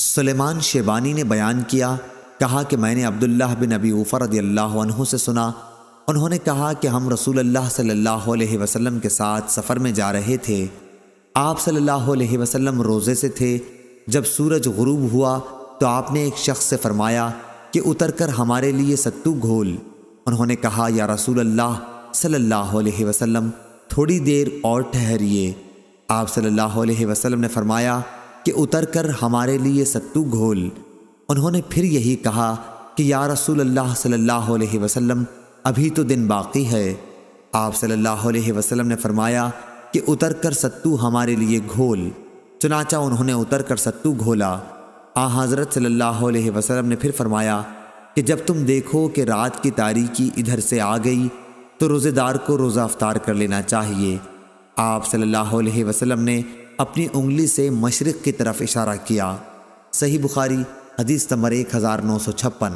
سلیمان شیبانی نے بیان کیا، کہا کہ میں نے عبداللہ بن ابی اوفا رضی اللہ عنہ سے سنا، انہوں نے کہا کہ ہم رسول اللہ صلی اللہ علیہ وسلم کے ساتھ سفر میں جا رہے تھے۔ آپ صلی اللہ علیہ وسلم روزے سے تھے۔ جب سورج غروب ہوا تو آپ نے ایک شخص سے فرمایا کہ اتر کر ہمارے لیے ستو گھول۔ انہوں نے کہا، یا رسول اللہ صلی اللہ علیہ وسلم تھوڑی دیر اور ٹھہریے۔ آپ صلی اللہ علیہ وسلم نے فرمایا کہ اتر کر ہمارے لیے ستو گھول۔ انہوں نے پھر یہی کہا کہ یا رسول اللہ صلی اللہ علیہ وسلم ابھی تو دن باقی ہے۔ آپ صلی اللہ علیہ وسلم نے فرمایا کہ اتر کر ستو ہمارے لیے گھول۔ چنانچہ انہوں نے اتر کر ستو گھولا۔ حضرت صلی اللہ علیہ وسلم نے پھر فرمایا کہ جب تم دیکھو کہ رات کی تاریکی ادھر سے آ گئی تو روزے دار کو روزہ افطار کر لینا چاہیے۔ آپ صلی اللہ علیہ وسلم نے اپنی انگلی سے مشرق کی طرف اشارہ کیا۔ صحیح بخاری حدیث نمبر 1956۔